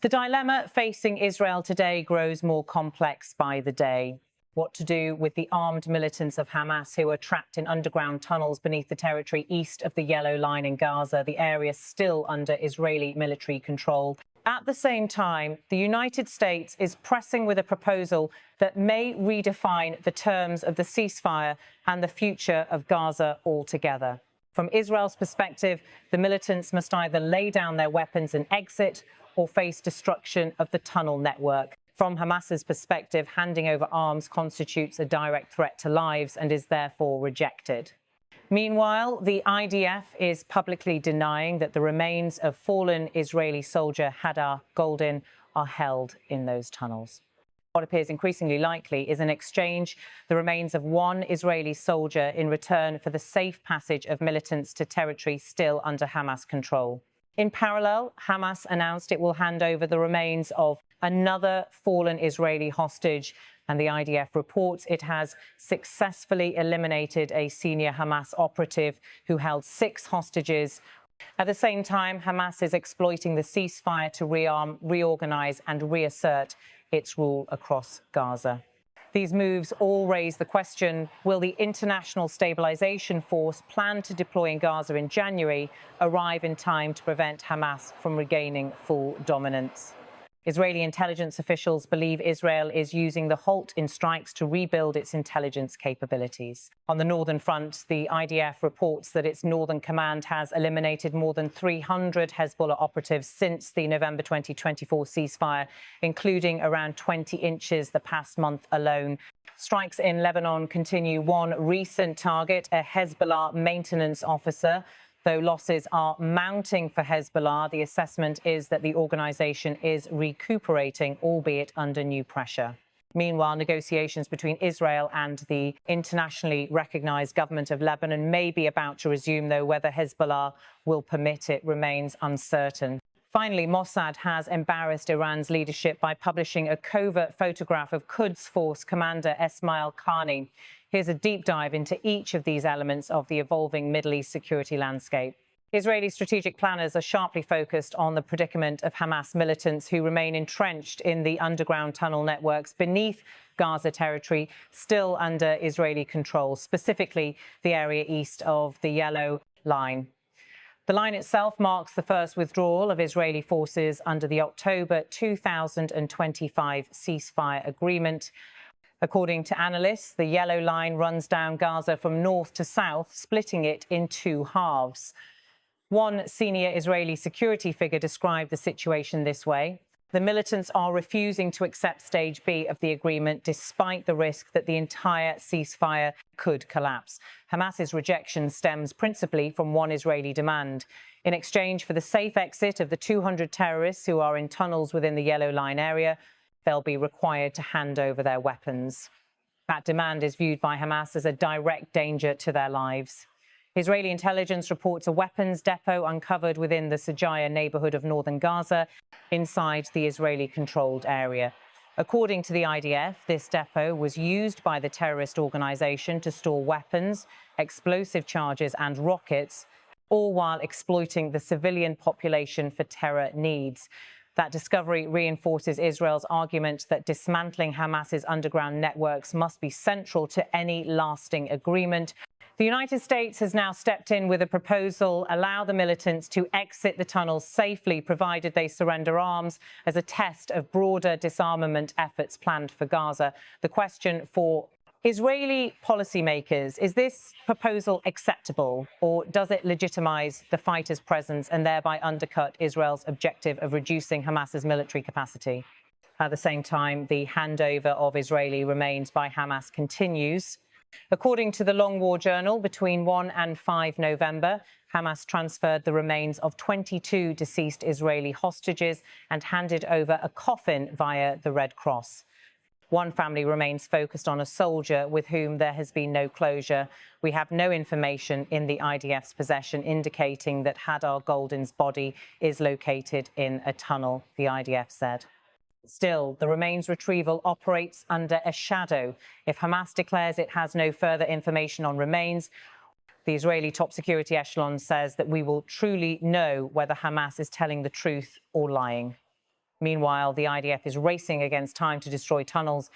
The dilemma facing Israel today grows more complex by the day. What to do with the armed militants of Hamas who are trapped in underground tunnels beneath the territory east of the Yellow Line in Gaza, the area still under Israeli military control. At the same time, the United States is pressing with a proposal that may redefine the terms of the ceasefire and the future of Gaza altogether. From Israel's perspective, the militants must either lay down their weapons and exit or face destruction of the tunnel network. From Hamas's perspective, handing over arms constitutes a direct threat to lives and is therefore rejected. Meanwhile, the IDF is publicly denying that the remains of fallen Israeli soldier Hadar Goldin are held in those tunnels. What appears increasingly likely is an exchange, the remains of one Israeli soldier in return for the safe passage of militants to territory still under Hamas control. In parallel, Hamas announced it will hand over the remains of another fallen Israeli hostage, and the IDF reports it has successfully eliminated a senior Hamas operative who held 6 hostages. At the same time, Hamas is exploiting the ceasefire to rearm, reorganize and reassert its rule across Gaza. These moves all raise the question, will the International Stabilization Force planned to deploy in Gaza in January arrive in time to prevent Hamas from regaining full dominance? Israeli intelligence officials believe Israel is using the halt in strikes to rebuild its intelligence capabilities. On the northern front, the IDF reports that its northern command has eliminated more than 300 Hezbollah operatives since the November 2024 ceasefire, including around 20 inches the past month alone. Strikes in Lebanon continue. One recent target, a Hezbollah maintenance officer. Though losses are mounting for Hezbollah, the assessment is that the organization is recuperating, albeit under new pressure. Meanwhile, negotiations between Israel and the internationally recognized government of Lebanon may be about to resume, though whether Hezbollah will permit it remains uncertain. Finally, Mossad has embarrassed Iran's leadership by publishing a covert photograph of Quds Force commander Esmail Qani. Here's a deep dive into each of these elements of the evolving Middle East security landscape. Israeli strategic planners are sharply focused on the predicament of Hamas militants who remain entrenched in the underground tunnel networks beneath Gaza territory, still under Israeli control, specifically the area east of the Yellow Line. The line itself marks the first withdrawal of Israeli forces under the October 2025 ceasefire agreement. According to analysts, the Yellow Line runs down Gaza from north to south, splitting it in 2 halves. One senior Israeli security figure described the situation this way: the militants are refusing to accept Stage B of the agreement, despite the risk that the entire ceasefire could collapse. Hamas's rejection stems principally from one Israeli demand. In exchange for the safe exit of the 200 terrorists who are in tunnels within the Yellow Line area, they'll be required to hand over their weapons. That demand is viewed by Hamas as a direct danger to their lives. Israeli intelligence reports a weapons depot uncovered within the Sajaya neighborhood of northern Gaza, inside the Israeli-controlled area. According to the IDF, this depot was used by the terrorist organization to store weapons, explosive charges and rockets, all while exploiting the civilian population for terror needs. That discovery reinforces Israel's argument that dismantling Hamas's underground networks must be central to any lasting agreement. The United States has now stepped in with a proposal to allow the militants to exit the tunnels safely, provided they surrender arms, as a test of broader disarmament efforts planned for Gaza. The question for Israeli policymakers: is this proposal acceptable, or does it legitimize the fighters' presence and thereby undercut Israel's objective of reducing Hamas's military capacity? At the same time, the handover of Israeli remains by Hamas continues. According to the Long War Journal, between 1 and 5 November, Hamas transferred the remains of 22 deceased Israeli hostages and handed over a coffin via the Red Cross. One family remains focused on a soldier with whom there has been no closure. We have no information in the IDF's possession indicating that Hadar Goldin's body is located in a tunnel, the IDF said. Still, the remains retrieval operates under a shadow. If Hamas declares it has no further information on remains, the Israeli top security echelon says that we will truly know whether Hamas is telling the truth or lying. Meanwhile, the IDF is racing against time to destroy tunnels,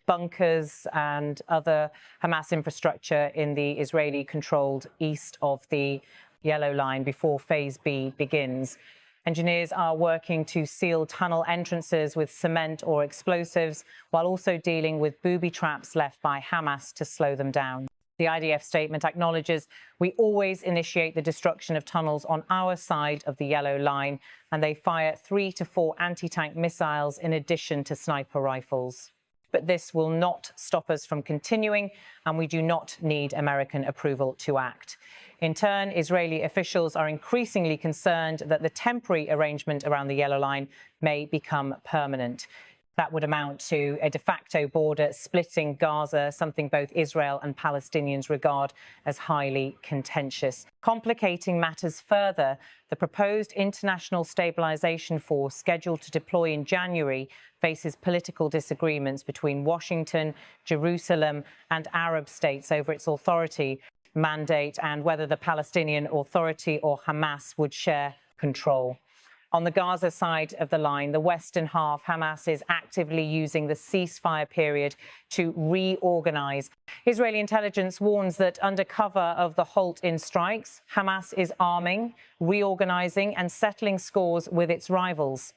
bunkers and other Hamas infrastructure in the Israeli-controlled east of the Yellow Line before Phase B begins. Engineers are working to seal tunnel entrances with cement or explosives, while also dealing with booby traps left by Hamas to slow them down. The IDF statement acknowledges we always initiate the destruction of tunnels on our side of the Yellow Line, and they fire 3 to 4 anti-tank missiles in addition to sniper rifles. But this will not stop us from continuing, and we do not need American approval to act. In turn, Israeli officials are increasingly concerned that the temporary arrangement around the Yellow Line may become permanent. That would amount to a de facto border splitting Gaza, something both Israel and Palestinians regard as highly contentious. Complicating matters further, the proposed international stabilization force scheduled to deploy in January faces political disagreements between Washington, Jerusalem and Arab states over its authority, mandate and whether the Palestinian Authority or Hamas would share control. On the Gaza side of the line, the western half, Hamas is actively using the ceasefire period to reorganize. Israeli intelligence warns that under cover of the halt in strikes, Hamas is arming, reorganizing and settling scores with its rivals.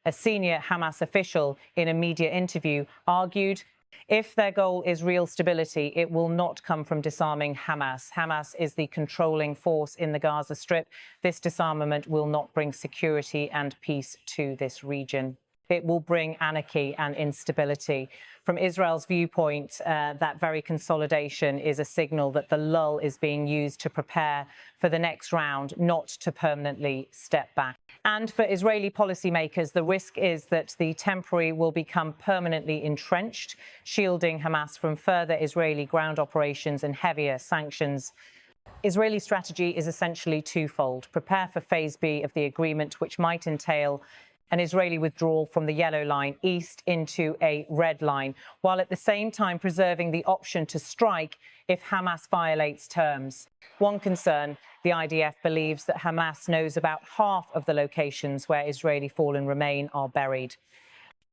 A senior Hamas official in a media interview argued if their goal is real stability, it will not come from disarming Hamas. Hamas is the controlling force in the Gaza Strip. This disarmament will not bring security and peace to this region. It will bring anarchy and instability. From Israel's viewpoint, that very consolidation is a signal that the lull is being used to prepare for the next round, not to permanently step back. And for Israeli policymakers, the risk is that the temporary will become permanently entrenched, shielding Hamas from further Israeli ground operations and heavier sanctions. Israeli strategy is essentially twofold. Prepare for Phase B of the agreement, which might entail an Israeli withdrawal from the Yellow Line east into a Red Line, while at the same time preserving the option to strike if Hamas violates terms. One concern, the IDF believes that Hamas knows about half of the locations where Israeli fallen remain are buried.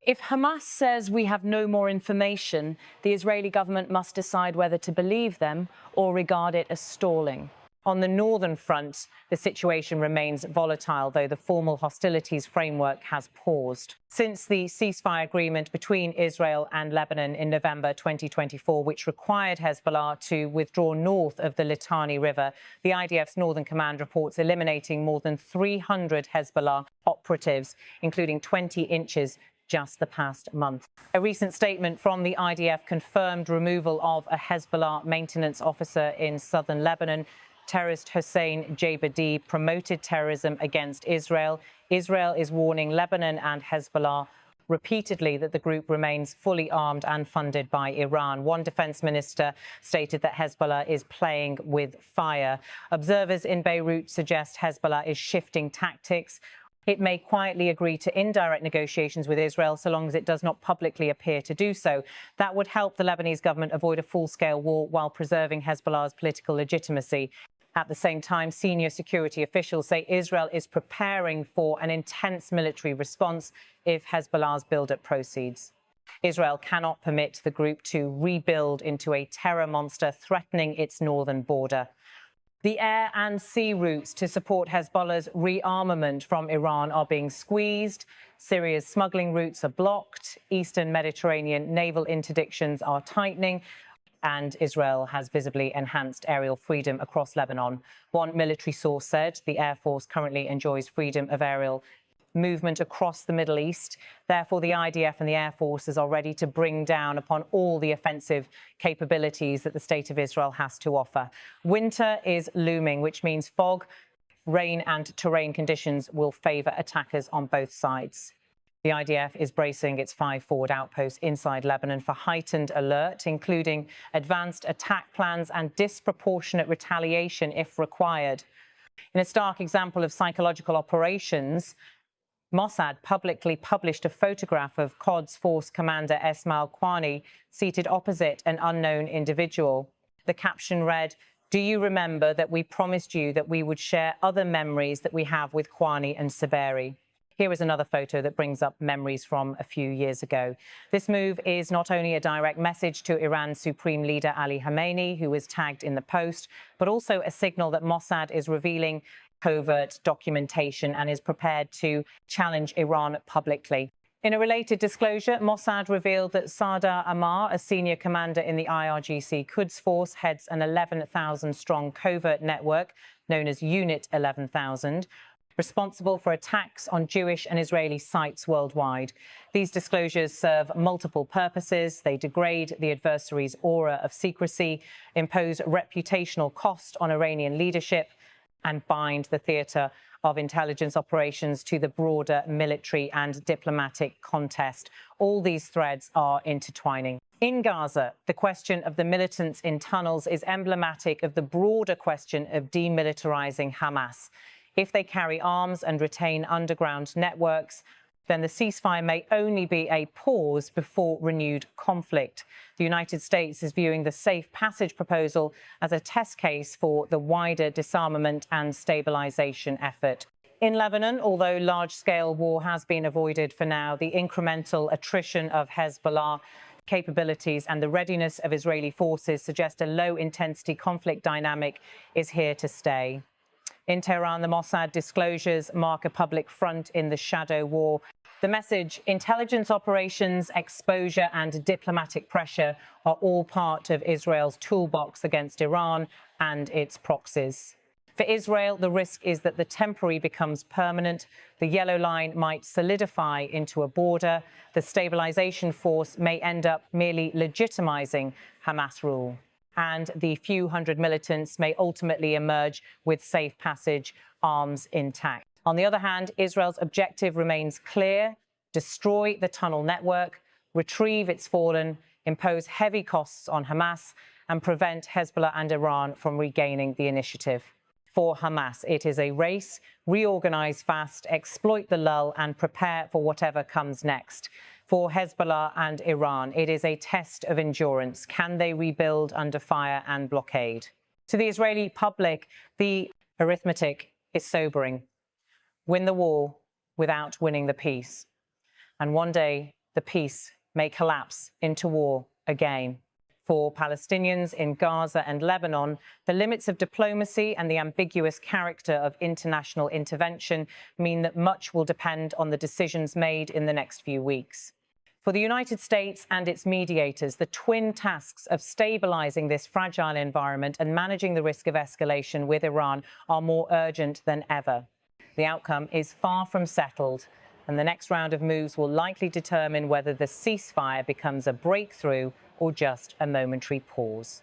If Hamas says we have no more information, the Israeli government must decide whether to believe them or regard it as stalling. On the northern front, the situation remains volatile, though the formal hostilities framework has paused. Since the ceasefire agreement between Israel and Lebanon in November 2024, which required Hezbollah to withdraw north of the Litani River, the IDF's Northern Command reports eliminating more than 300 Hezbollah operatives, including 20 inches just the past month. A recent statement from the IDF confirmed removal of a Hezbollah maintenance officer in southern Lebanon. Terrorist Hossein Jabadi promoted terrorism against Israel. Israel is warning Lebanon and Hezbollah repeatedly that the group remains fully armed and funded by Iran. One defense minister stated that Hezbollah is playing with fire. Observers in Beirut suggest Hezbollah is shifting tactics. It may quietly agree to indirect negotiations with Israel so long as it does not publicly appear to do so. That would help the Lebanese government avoid a full-scale war while preserving Hezbollah's political legitimacy. At the same time, senior security officials say Israel is preparing for an intense military response if Hezbollah's build-up proceeds. Israel cannot permit the group to rebuild into a terror monster threatening its northern border. The air and sea routes to support Hezbollah's rearmament from Iran are being squeezed. Syria's smuggling routes are blocked. Eastern Mediterranean naval interdictions are tightening. And Israel has visibly enhanced aerial freedom across Lebanon. One military source said the Air Force currently enjoys freedom of aerial movement across the Middle East. Therefore, the IDF and the Air Forces are ready to bring down upon all the offensive capabilities that the State of Israel has to offer. Winter is looming, which means fog, rain and terrain conditions will favour attackers on both sides. The IDF is bracing its 5 forward outposts inside Lebanon for heightened alert, including advanced attack plans and disproportionate retaliation if required. In a stark example of psychological operations, Mossad publicly published a photograph of Quds Force Commander Esmail Qani seated opposite an unknown individual. The caption read, "Do you remember that we promised you that we would share other memories that we have with Qani and Saberi?" Here is another photo that brings up memories from a few years ago. This move is not only a direct message to Iran's Supreme Leader Ali Khamenei, who is tagged in the post, but also a signal that Mossad is revealing covert documentation and is prepared to challenge Iran publicly. In a related disclosure, Mossad revealed that Sadr Ammar, a senior commander in the IRGC Quds Force, heads an 11,000-strong covert network known as Unit 11,000, responsible for attacks on Jewish and Israeli sites worldwide. These disclosures serve multiple purposes. They degrade the adversary's aura of secrecy, impose reputational cost on Iranian leadership, and bind the theatre of intelligence operations to the broader military and diplomatic contest. All these threads are intertwining. In Gaza, the question of the militants in tunnels is emblematic of the broader question of demilitarizing Hamas. If they carry arms and retain underground networks, then the ceasefire may only be a pause before renewed conflict. The United States is viewing the safe passage proposal as a test case for the wider disarmament and stabilization effort. In Lebanon, although large-scale war has been avoided for now, the incremental attrition of Hezbollah capabilities and the readiness of Israeli forces suggest a low-intensity conflict dynamic is here to stay. In Tehran, the Mossad disclosures mark a public front in the shadow war. The message, intelligence operations, exposure and diplomatic pressure are all part of Israel's toolbox against Iran and its proxies. For Israel, the risk is that the temporary becomes permanent. The yellow line might solidify into a border. The stabilization force may end up merely legitimizing Hamas rule. And the few hundred militants may ultimately emerge with safe passage, arms intact. On the other hand, Israel's objective remains clear: destroy the tunnel network, retrieve its fallen, impose heavy costs on Hamas, and prevent Hezbollah and Iran from regaining the initiative. For Hamas, it is a race: reorganize fast, exploit the lull, and prepare for whatever comes next. For Hezbollah and Iran, it is a test of endurance. Can they rebuild under fire and blockade? To the Israeli public, the arithmetic is sobering. Win the war without winning the peace. And one day, the peace may collapse into war again. For Palestinians in Gaza and Lebanon, the limits of diplomacy and the ambiguous character of international intervention mean that much will depend on the decisions made in the next few weeks. For the United States and its mediators, the twin tasks of stabilizing this fragile environment and managing the risk of escalation with Iran are more urgent than ever. The outcome is far from settled, and the next round of moves will likely determine whether the ceasefire becomes a breakthrough or just a momentary pause.